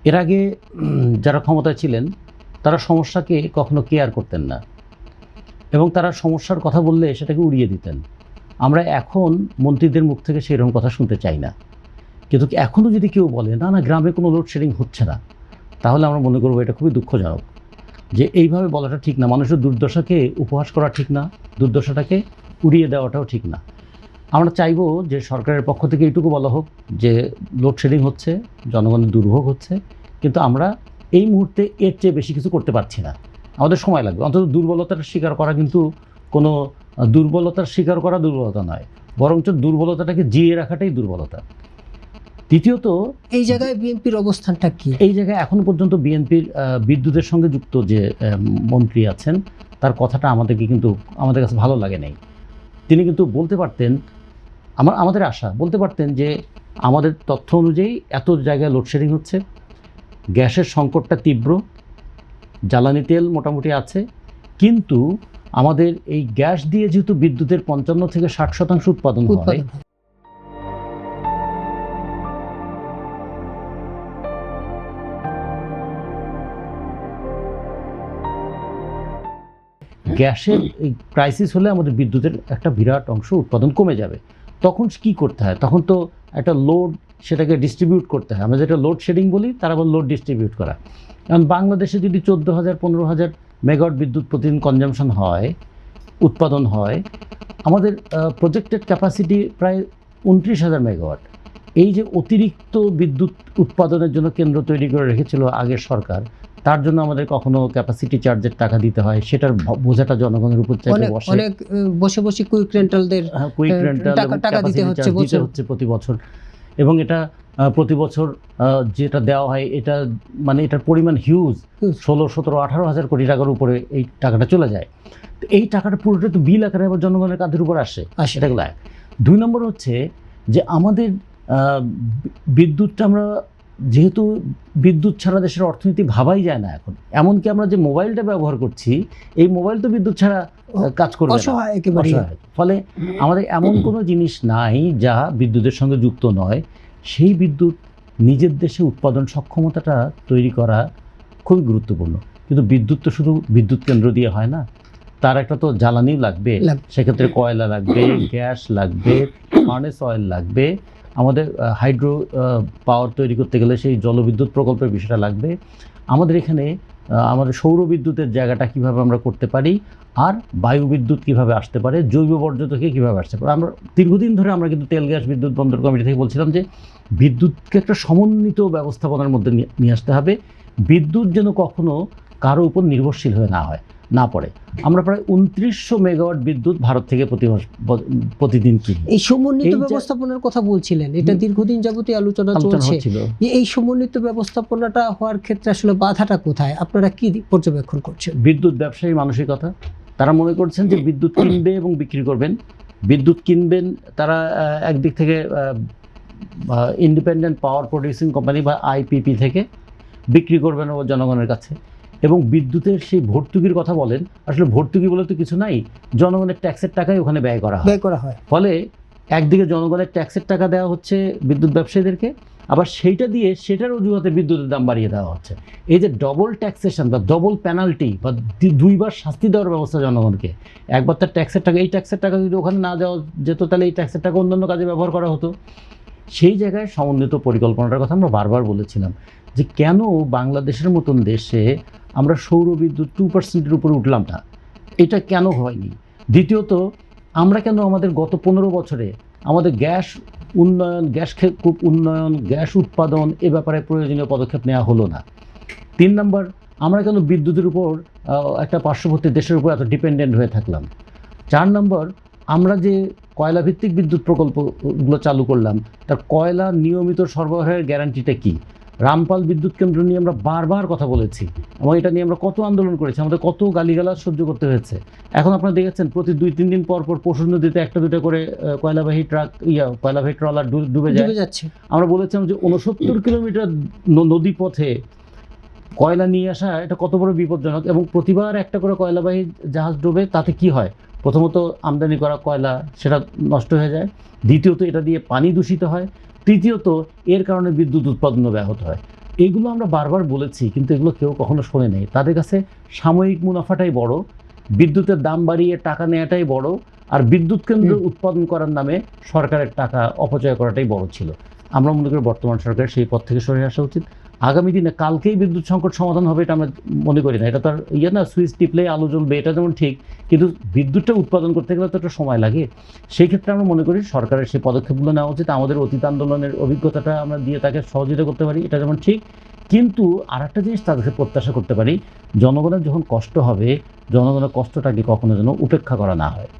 এর আগে যারা ক্ষমতায় ছিলেন তারা সমস্যাকে কখনো কেয়ার করতেন না এবং তারা সমস্যার কথা বললে সেটাকে উড়িয়ে দিতেন। আমরা এখন মন্ত্রীদের মুখ থেকে সেরকম কথা শুনতে চাই না। কিন্তু এখনও যদি কেউ বলে না না গ্রামে কোনো লোডশেডিং হচ্ছে না, তাহলে আমরা মনে করবো এটা খুবই দুঃখজনক। যে এইভাবে বলাটা ঠিক না, মানুষের দুর্দশাকে উপহাস করা ঠিক না, দুর্দশাটাকে উড়িয়ে দেওয়াটাও ঠিক না। আমরা চাইবো যে সরকারের পক্ষ থেকে এইটুকু বলা হোক যে লোডশেডিং হচ্ছে, জনগণের দুর্ভোগ হচ্ছে, কিন্তু আমরা এই মুহূর্তে এর চেয়ে বেশি কিছু করতে পারছি না, আমাদের সময় লাগবে। অন্তত দুর্বলতাটা স্বীকার করা কিন্তু কোনো দুর্বলতার স্বীকার করা দুর্বলতা নয়, বরঞ্চ দুর্বলতাটাকে জিয়ে রাখাটাই দুর্বলতা। দ্বিতীয়ত, এই জায়গায় বিএনপির অবস্থানটা কি? এই জায়গায় এখনো পর্যন্ত বিএনপির বিদ্যুতের সঙ্গে যুক্ত যে মন্ত্রী আছেন তার কথাটা আমাদের কাছে ভালো লাগে নাই। তিনি কিন্তু বলতে পারতেন, আমাদের আশা বলতে পারতেন যে আমাদের তথ্য অনুযায়ী এত জায়গায় লোডশেডিং হচ্ছে, গ্যাসের সংকটটা তীব্র, জ্বালানি তেল মোটামুটি আছে, কিন্তু আমাদের এই গ্যাস দিয়ে যেহেতু বিদ্যুতের 55 থেকে 60% উৎপাদন হয়, গ্যাসের এই ক্রাইসিস হলে আমাদের বিদ্যুতের একটা বিরাট অংশ উৎপাদন কমে যাবে। তখন কি করতে হয়? তখন তো একটা লোড, সেটাকে ডিস্ট্রিবিউট করতে হয়। আমরা যেটা লোড শেডিং বলি, তার আবার লোড ডিস্ট্রিবিউট করা। কারণ বাংলাদেশে যদি 14,000-15,000 মেগাওয়াট বিদ্যুৎ প্রতিদিন কনজামশন হয়, উৎপাদন হয়, আমাদের প্রজেক্টেড ক্যাপাসিটি প্রায় 29,000 মেগাওয়াট। এই যে অতিরিক্ত বিদ্যুৎ উৎপাদনের জন্য কেন্দ্র তৈরি করে রেখেছিল আগের সরকার, তার জন্য আমাদের কখনো ক্যাপাসিটি চার্জের টাকা দিতে হয়, সেটার বোঝাটা জনগণের উপর চাপিয়ে বসে। অনেক বসে কুইক রেন্টালদের টাকা দিতে হচ্ছে প্রতি বছর, এবং এটা প্রতি বছর যেটা দেওয়া হয় এটা মানে এটার পরিমাণ হিউজ, 16, 17, 18,000 কোটি টাকার উপরে এই টাকাটা চলে যায়। তো এই টাকাটা পুরোটা তো বিল আকারে আবার জনগণের কাঁধের উপর আসে, সেটাগুলো এক। 2 নম্বর হচ্ছে যে আমাদের বিদ্যুৎটা, আমরা যেহেতু বিদ্যুৎ ছাড়া দেশের অর্থনীতি ভাবাই যায় না এখন, এমনকি আমরা যে মোবাইলটা ব্যবহার করছি, এই মোবাইল তো বিদ্যুৎ ছাড়া কাজ করবে না, অসহায় একেবারে। ফলে আমাদের এমন কোনো জিনিস নাই যা বিদ্যুতের সঙ্গে যুক্ত নয়। সেই বিদ্যুৎ নিজের দেশে উৎপাদন সক্ষমতাটা তৈরি করা খুবই গুরুত্বপূর্ণ। কিন্তু বিদ্যুৎ তো শুধু বিদ্যুৎ কেন্দ্র দিয়ে হয় না, তার একটা তো জ্বালানিও লাগবে, সেক্ষেত্রে কয়লা লাগবে, গ্যাস লাগবে, ফার্নেস অয়েল লাগবে। আমাদের হাইড্রো পাওয়ার তৈরি করতে গেলে সেই জলবিদ্যুৎ প্রকল্পের বিষয়টা লাগবে। আমাদের এখানে আমাদের সৌর বিদ্যুতের জায়গাটা কিভাবে আমরা করতে পারি, আর বায়ু বিদ্যুৎ কীভাবে আসতে পারে, জৈব বর্জ্য থেকে কীভাবে আসতে পারে। আমরা দীর্ঘদিন ধরে আমরা কিন্তু তেল গ্যাস বিদ্যুৎ বন্দর কমিটি থেকে বলছিলাম যে বিদ্যুৎকে একটা সমন্বিত ব্যবস্থাপনার মধ্যে নিয়ে আসতে হবে। বিদ্যুৎ যেন কখনো কারো উপর নির্ভরশীল হয়ে না পড়ে। আমরা প্রায় 2900 মেগাওয়াট বিদ্যুৎ ভারত থেকে প্রতিদিন কিনি। এই সমন্বিত ব্যবস্থাপনার কথা বলছিলেন, এটা দীর্ঘদিন যাবতীয় আলোচনা চলছে। এই সমন্বিত ব্যবস্থাপনাটা হওয়ার ক্ষেত্রে আসলে বাধাটা কোথায়, আপনারা কি পর্যবেক্ষণ করছেন? বিদ্যুৎ ব্যবসায়ী মানসিকতা। তারা মনে করছেন যে বিদ্যুৎ কিনবে এবং বিক্রি করবেন। বিদ্যুৎ কিনবেন তারা একদিক থেকে ইন্ডিপেন্ডেন্ট পাওয়ার প্রডিউসিং কোম্পানি বা আইপিপি থেকে, বিক্রি করবেন ও জনগণের কাছে। এবং বিদ্যুতের সেই ভর্তুকির কথা বলেন, আসলে ভর্তুকি বলে তো কিছু নাই, জনগণের ট্যাক্সের টাকাই ওখানে ব্যয় করা হয়। ফলে একদিকে জনগণের ট্যাক্সের টাকা দেওয়া হচ্ছে বিদ্যুৎ ব্যবসায়ীদেরকে, আবার সেইটা দিয়ে সেটার অজুহাতে বিদ্যুতের দাম বাড়িয়ে দেওয়া হচ্ছে। এই যে ডবল ট্যাক্সেশন বা ডবল পেনাল্টি বা 2বার শাস্তি দেওয়ার ব্যবস্থা জনগণকে। একবার তার ট্যাক্সের টাকা, এই ট্যাক্সের টাকা যদি ওখানে না দেওয়া যেত, তাহলে এই ট্যাক্সের টাকা অন্যান্য কাজে ব্যবহার করা হতো। সেই জায়গায় সমন্বিত পরিকল্পনাটার কথা আমরা বারবার বলেছিলাম যে কেন বাংলাদেশের মতন দেশে আমরা সৌর বিদ্যুৎ 2%-এর উপরে উঠলাম না, এটা কেন হয়নি। দ্বিতীয়ত, আমরা কেন আমাদের গত 15 বছরে আমাদের গ্যাস উন্নয়ন, গ্যাস উৎপাদন এ ব্যাপারে প্রয়োজনীয় পদক্ষেপ নেওয়া হলো না। 3 নম্বর, আমরা কেন বিদ্যুতের উপর একটা পার্শ্ববর্তী দেশের উপর এত ডিপেন্ডেন্ট হয়ে থাকলাম। 4 নম্বর, আমরা যে কয়লাভিত্তিক বিদ্যুৎ প্রকল্পগুলো চালু করলাম, তার কয়লা নিয়মিত সরবরাহের গ্যারান্টিটা কী? রামপাল বিদ্যুৎ কেন্দ্র নিয়ে আমরা বারবার কথা বলেছি এবং এটা নিয়ে আমরা কত আন্দোলন করেছি, আমাদের কত গালিগালাজ সহ্য করতে হয়েছে। এখন আপনারা দেখেছেন প্রতি 2-3 দিন পর পশুর নদীতে 1-2টা করে কয়লাবাহী ট্রলার ডুবে যাচ্ছে। আমরা বলেছিলাম যে 69 কিলোমিটার নদী পথে কয়লা নিয়ে আসা এটা কত বড় বিপজ্জনক, এবং প্রতিবার একটা করে কয়লাবাহী জাহাজ ডুবে, তাতে কি হয়? প্রথমত আমদানি করা কয়লা সেটা নষ্ট হয়ে যায়, দ্বিতীয়ত এটা দিয়ে পানি দূষিত হয়, তৃতীয়ত এর কারণে বিদ্যুৎ উৎপাদনও ব্যাহত হয়। এগুলো আমরা বারবার বলেছি, কিন্তু এগুলো কেউ কখনো শোনে নেই। তাদের কাছে সাময়িক মুনাফাটাই বড়, বিদ্যুতের দাম বাড়িয়ে টাকা নেওয়াটাই বড়, আর বিদ্যুৎ কেন্দ্র উৎপাদন করার নামে সরকারের টাকা অপচয় করাটাই বড় ছিল। আমরা মনে করি বর্তমান সরকারের সেই পথ থেকে সরে আসা উচিত। আগামী দিনে কালকেই বিদ্যুৎ সংকট সমাধান হবে এটা আমরা মনে করি না। এটা তো আর না সুইচ টিপলে আলো জ্বলবে, এটা যেমন ঠিক, কিন্তু বিদ্যুৎটা উৎপাদন করতে গেলে তো একটা সময় লাগে। সেই ক্ষেত্রে আমরা মনে করি সরকারের সেই পদক্ষেপগুলো নেওয়া উচিত। আমাদের অতীত আন্দোলনের অভিজ্ঞতাটা আমরা দিয়ে তাকে সহযোগিতা করতে পারি, এটা যেমন ঠিক। কিন্তু আর একটা জিনিস তাদের কাছে প্রত্যাশা করতে পারি, জনগণের যখন কষ্ট হবে, জনগণের কষ্টটাকে কখনো যেন উপেক্ষা করা না হয়।